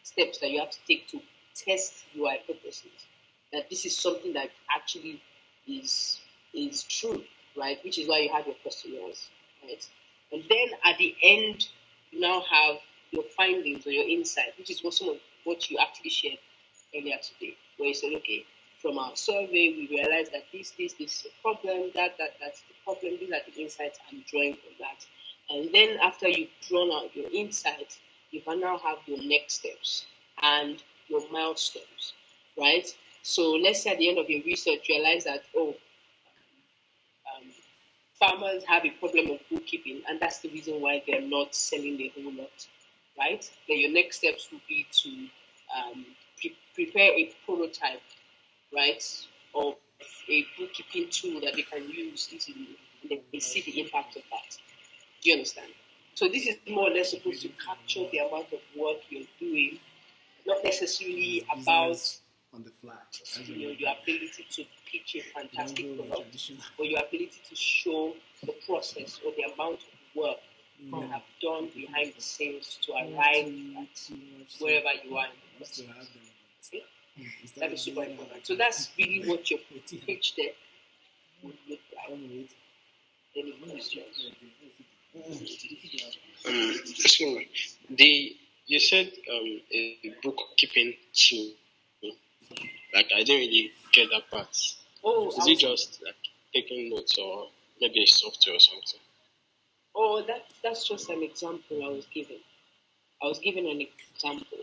steps that you have to take to test your hypothesis that this is something that actually is is true, right? Which is why you have your questionnaires, right? And then at the end, you now have your findings or your insight, which is what some of what you actually shared earlier today, where you said, okay, from our survey, we realized that this is a problem, that's the problem, these are the insights I'm drawing from that. And then after you've drawn out your insights, you can now have your next steps and your milestones, right? So let's say at the end of your research, you realize that, um, farmers have a problem of bookkeeping, and that's the reason why they're not selling a whole lot, right? Then your next steps would be to prepare a prototype, right, of a bookkeeping tool that they can use easily, and they see the impact of that. Do you understand? So this is more or less supposed to capture the amount of work you're doing, not necessarily about on the fly. your ability to pitch a fantastic product or your ability to show the process or the amount of work you have done behind the scenes to arrive at wherever you are in the process. Okay? That is super important. So that's really what your pitch deck would look like. Any questions? Excuse me. You said a bookkeeping tool. Like I didn't really get that part. Oh, Is it just like taking notes or maybe a software or something? oh, that's just an example I was given. I was given an example.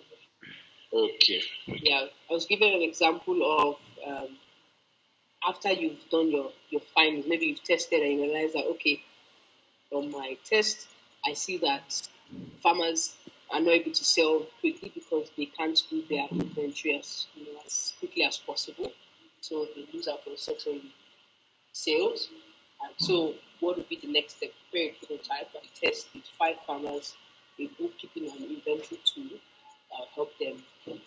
Okay. Yeah, I was given an example of after you've done your findings, maybe you've tested and you realize that, okay, from my test, I see that farmers are not able to sell quickly because they can't do their inventory as quickly as possible. So they lose out on certain sales. And so what would be the next step? Prepare a prototype and test with 5 farmers, a bookkeeping and inventory tool that will help them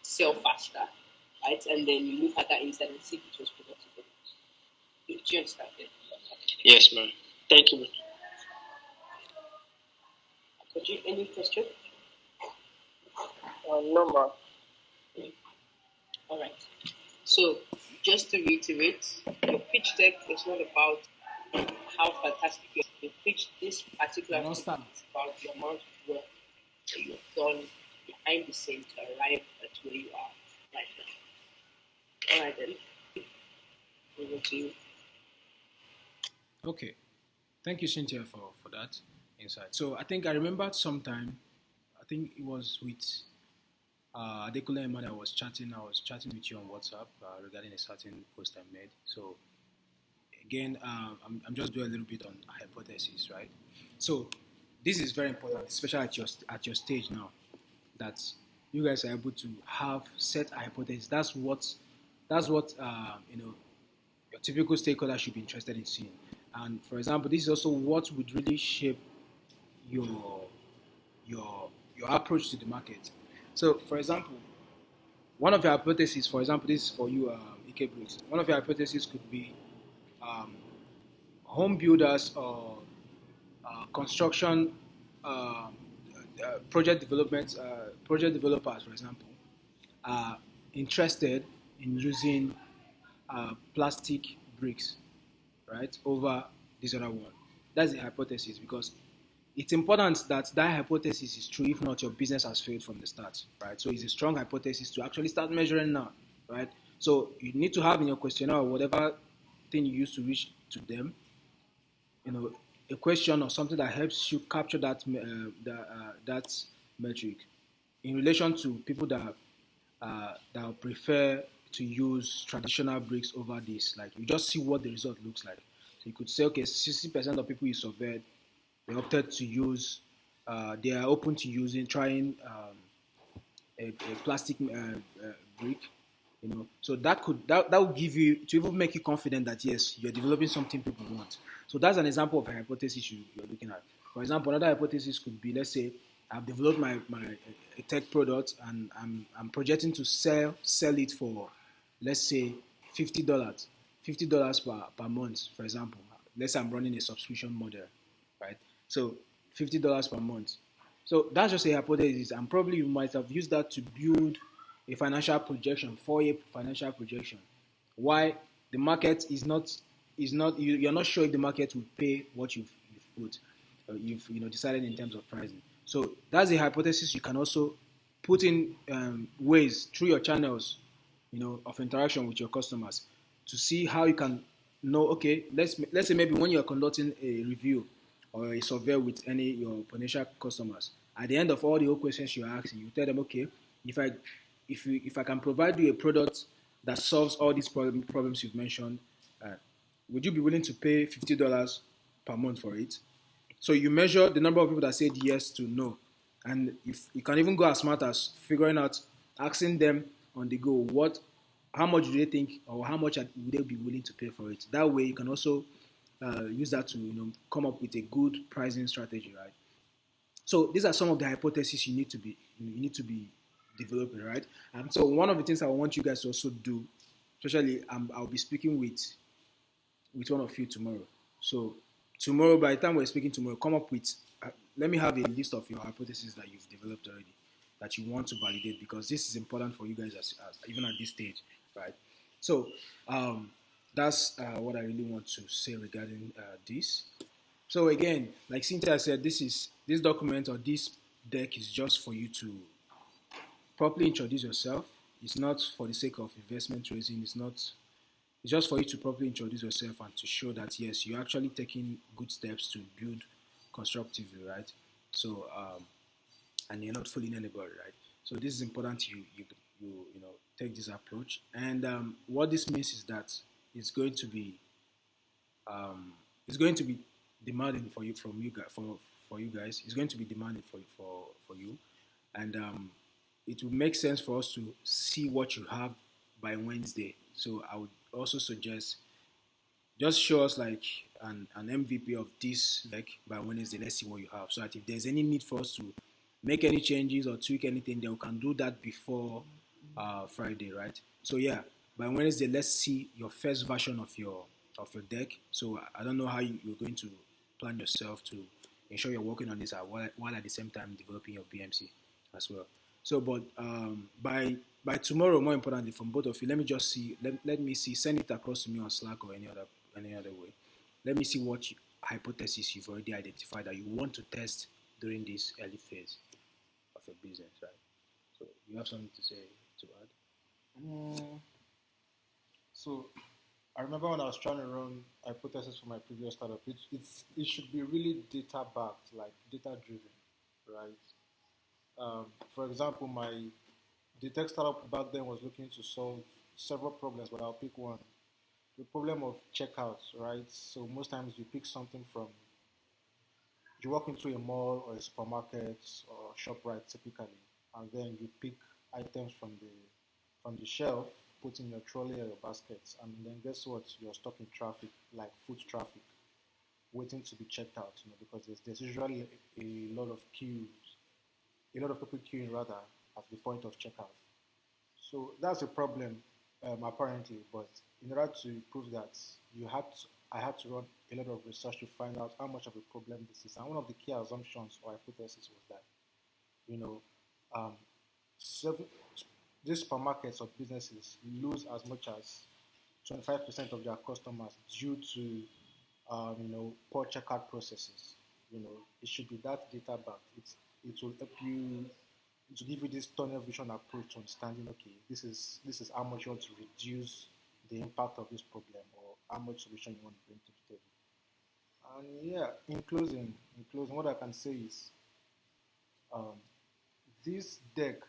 sell faster, right? And then you look at that inside and see if it was productive. Do you understand it? Yes, ma'am. Thank you, ma'am. Could you any question? No, ma'am. All right. So just to reiterate, your pitch deck is not about how fantastic you pitch this particular Don't thing. stop. It's about the amount of work that you've done behind the scenes to arrive at where you are right now. All right then. Over to you. Okay. Thank you, Cynthia, for that insight. So I think I remembered sometime, I think it was with Adekunle Emma that I was chatting with you on WhatsApp regarding a certain post I made. So again, I'm just doing a little bit on hypothesis, right? So this is very important, especially at your stage now, that you guys are able to have set a hypothesis. That's what your typical stakeholder should be interested in seeing. And for example, this is also what would really shape your your approach to the market. So, for example, one of your hypotheses, for example, this is for you, Ike Briggs. One of your hypotheses could be um, home builders or construction project developers, for example, are interested in using plastic bricks, right, over this other one. That's the hypothesis because it's important that that hypothesis is true. If not, your business has failed from the start, right? So it's a strong hypothesis to actually start measuring now, right? So you need to have in your questionnaire or whatever thing you use to reach to them, a question or something that helps you capture that metric in relation to people that prefer to use traditional bricks over this. Like you just see what the result looks like. So you could say, okay, 60% of people you surveyed, they opted to use, they are open to trying a plastic brick, So that would give you to even make you confident that yes, you're developing something people want. So that's an example of a hypothesis you're looking at. For example, another hypothesis could be, let's say, I've developed my a tech product and I'm projecting to sell it for, let's say, $50 per month, for example. Let's say I'm running a subscription model, right? So $50 per month. So that's just a hypothesis, and probably you might have used that to build a financial projection, 4-year financial projection. Why the market is not you're not sure if the market will pay what you've put, you've decided in terms of pricing. So that's a hypothesis you can also put in ways through your channels, of interaction with your customers to see how you can know. Okay, let's say maybe when you're conducting a review or a survey with any your potential customers, at the end of all the whole questions you're asking, you tell them, okay, if I can provide you a product that solves all these problems you've mentioned, uh, would you be willing to pay $50 per month for it? So you measure the number of people that said yes to no, and if you can even go as smart as figuring out, asking them on the go, how much do they think, or how much would they be willing to pay for it? That way, you can also use that to come up with a good pricing strategy, right? So these are some of the hypotheses you need to be developing, right? And so one of the things I want you guys to also do, especially I'll be speaking with one of you tomorrow. So tomorrow, by the time we're speaking tomorrow, come up with let me have a list of your hypotheses that you've developed already that you want to validate, because this is important for you guys as even at this stage, right? So that's what I really want to say regarding this. So again, like Cynthia said, this document or this deck is just for you to properly introduce yourself. It's not for the sake of investment raising. It's just for you to properly introduce yourself and to show that yes, you're actually taking good steps to build constructively, right? So and you're not fooling anybody, right? So this is important. You take this approach, and what this means is that it's going to be um, it's going to be demanding for you from you guys for you guys. It's going to be demanding for you, and it will make sense for us to see what you have by Wednesday. So I would also suggest just show us like an MVP of this deck by Wednesday. Let's see what you have. So that if there's any need for us to make any changes or tweak anything, then we can do that before Friday, right? So yeah, by Wednesday, let's see your first version of your deck. So I don't know how you're going to plan yourself to ensure you're working on this while at the same time developing your BMC as well. So, but by tomorrow, more importantly, from both of you, let me just see. Let me see. Send it across to me on Slack or any other way. Let me see what hypothesis you've already identified that you want to test during this early phase of your business, right? So you have something to say to add? So I remember when I was trying to run hypothesis for my previous startup, it should be really data backed, like data driven, right? For example, the tech startup back then was looking to solve several problems, but I'll pick one. The problem of checkouts, right? So most times you pick something from, you walk into a mall or a supermarket or ShopRite typically, and then you pick items from the shelf, put in your trolley or your baskets, and then guess what? You're stuck in traffic, like foot traffic, waiting to be checked out. Because there's usually a lot of queues, a lot of people queuing rather at the point of checkout. So that's a problem, apparently. But in order to prove that, I had to run a lot of research to find out how much of a problem this is. And one of the key assumptions or hypothesis was that, you know, um, seven, these supermarkets or businesses lose as much as 25% of their customers due to poor checkout processes. It should be that data backed. It will help you to give you this tunnel vision approach to understanding. Okay, this is how much you want to reduce the impact of this problem, or how much solution you want to bring to the table. And yeah, in closing, what I can say is um, this deck,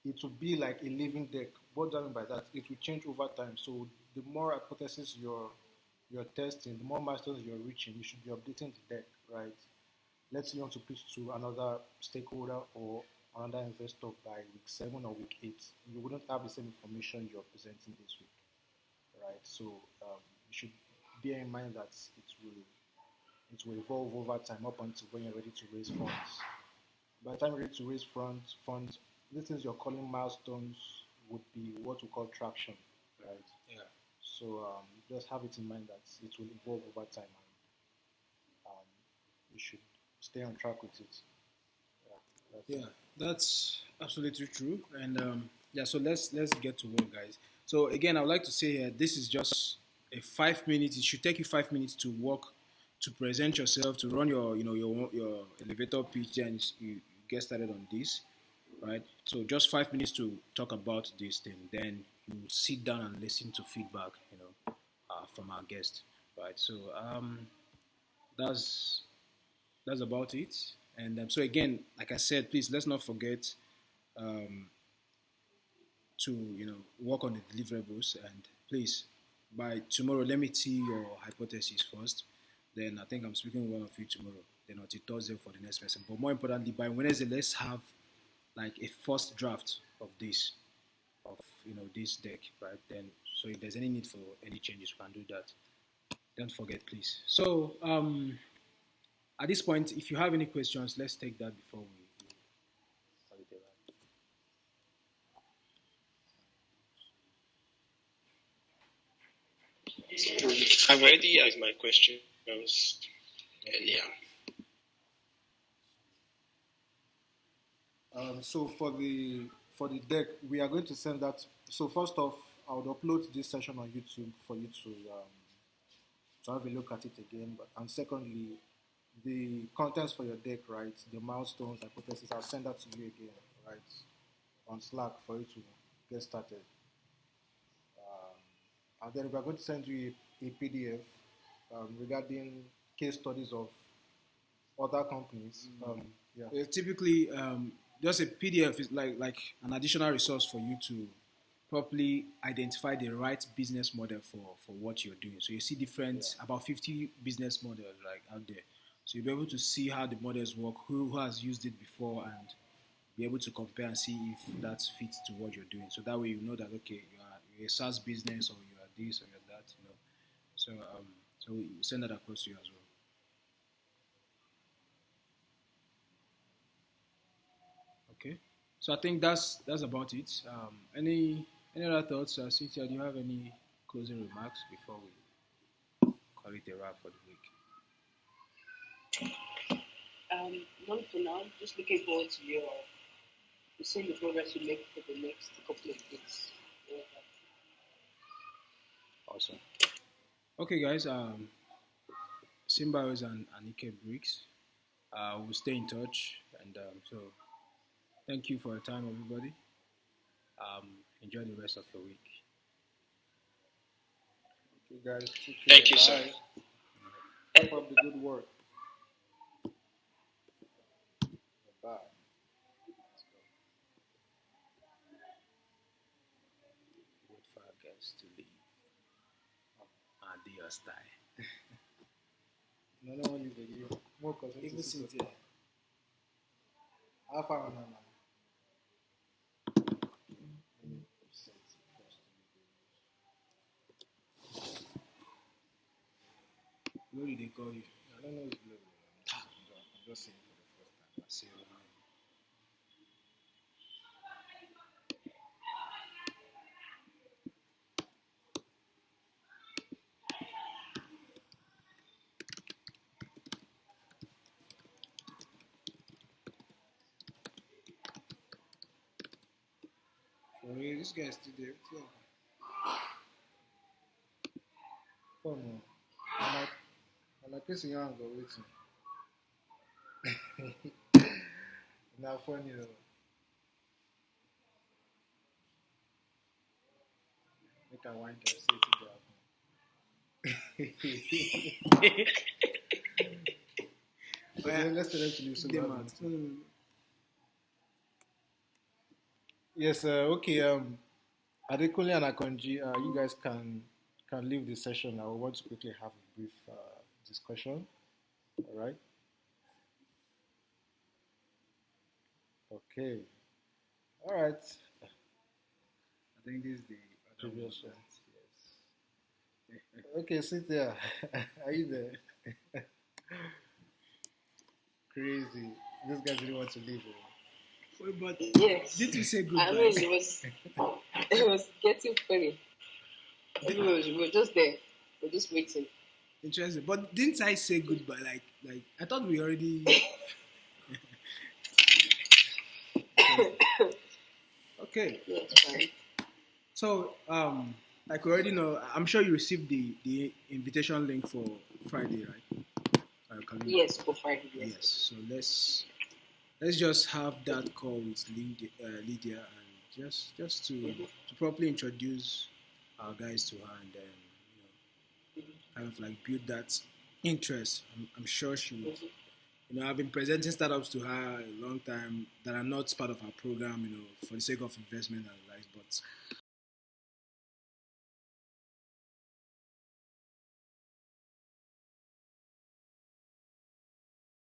it will be like a living deck. What do I mean by that? It will change over time. So the more hypotheses you're testing, the more milestones you're reaching, you should be updating the deck, right? Let's say you want to pitch to another stakeholder or another investor by week 7 or week 8. You wouldn't have the same information you're presenting this week, right? So you should bear in mind that it will evolve over time up until when you're ready to raise funds. By the time you're ready to raise funds, these things you're calling milestones would be what we call traction, right? Yeah. So just have it in mind that it will evolve over time, and you should stay on track with it. Yeah, that's absolutely true. And yeah, so let's get to work, guys. So again, I would like to say here, this is just a 5 minutes. It should take you 5 minutes to work, to present yourself, to run your elevator pitch, and you get started on this, right? So just 5 minutes to talk about this thing. Then you sit down and listen to feedback, from our guest, right? So that's that's about it. And so again, like I said, please let's not forget um, to work on the deliverables. And please, by tomorrow, let me see your hypothesis first. Then I think I'm speaking with one of you tomorrow. Then until Thursday for the next person. But more importantly, by Wednesday, let's have like a first draft of this deck, right? Then, so if there's any need for any changes, we can do that. Don't forget, please. So at this point, if you have any questions, let's take that before we call it a I've already asked my questions earlier. So for the deck, we are going to send that. So first off, I would upload this session on YouTube for you to have a look at it again. And secondly, the contents for your deck, right? The milestones, hypothesis, I'll send that to you again, right? On Slack for you to get started. And then we're going to send you a PDF regarding case studies of other companies. Yeah. Typically, just a PDF is like an additional resource for you to properly identify the right business model for what you're doing. So you see about 50 business models like out there. So you'll be able to see how the models work, who has used it before, and be able to compare and see if that fits to what you're doing. So that way you know that okay, you're a SaaS business, or you are this or you're that. So we send that across to you as well. Okay. So I think that's about it. Any other thoughts, Cynthia? Do you have any closing remarks before we call it a wrap for the week? None for now. Just looking forward to seeing the progress you make for the next couple of weeks. Yeah. Awesome. Okay, guys. Symbiotes and Ike Bricks. We'll stay in touch, and so thank you for your time, everybody. Enjoy the rest of your week. Okay, guys. Thank you, sir. Keep up the good work. Bye. Wait for our guests to leave. And do your style. No one leave again. More questions. Even Cynthia. How far on now? What did they call you? I don't know his level. I'm just saying for the first time. I see. For real, this guy's still there. Oh no. Pissing you and go waiting. Now funny though. Make I wind up say to so let's tell them to leave so Them we have out. nothing. Yes, okay. Adekunle and Akonji, you guys can leave the session. I want to quickly have a brief discussion. All right. Okay. All right. I think this is the other Previous one. one. Okay, sit there. Are you there? Crazy. This guy didn't want to leave. Wait, but Yes. did you say I goodbye? mean, it was getting funny. We were just there. We were just waiting. Interesting. But didn't I say goodbye? Like I thought we already. Okay. Yeah, it's fine. So like we already know, I'm sure you received the invitation link for Friday, right? Yes, for Friday. Yes. Yes. So let's just have that call with Lydia and just to properly introduce our guys to her and then kind of like build that interest. I'm sure she would. I've been presenting startups to her a long time that are not part of our program, for the sake of investment and the likes. But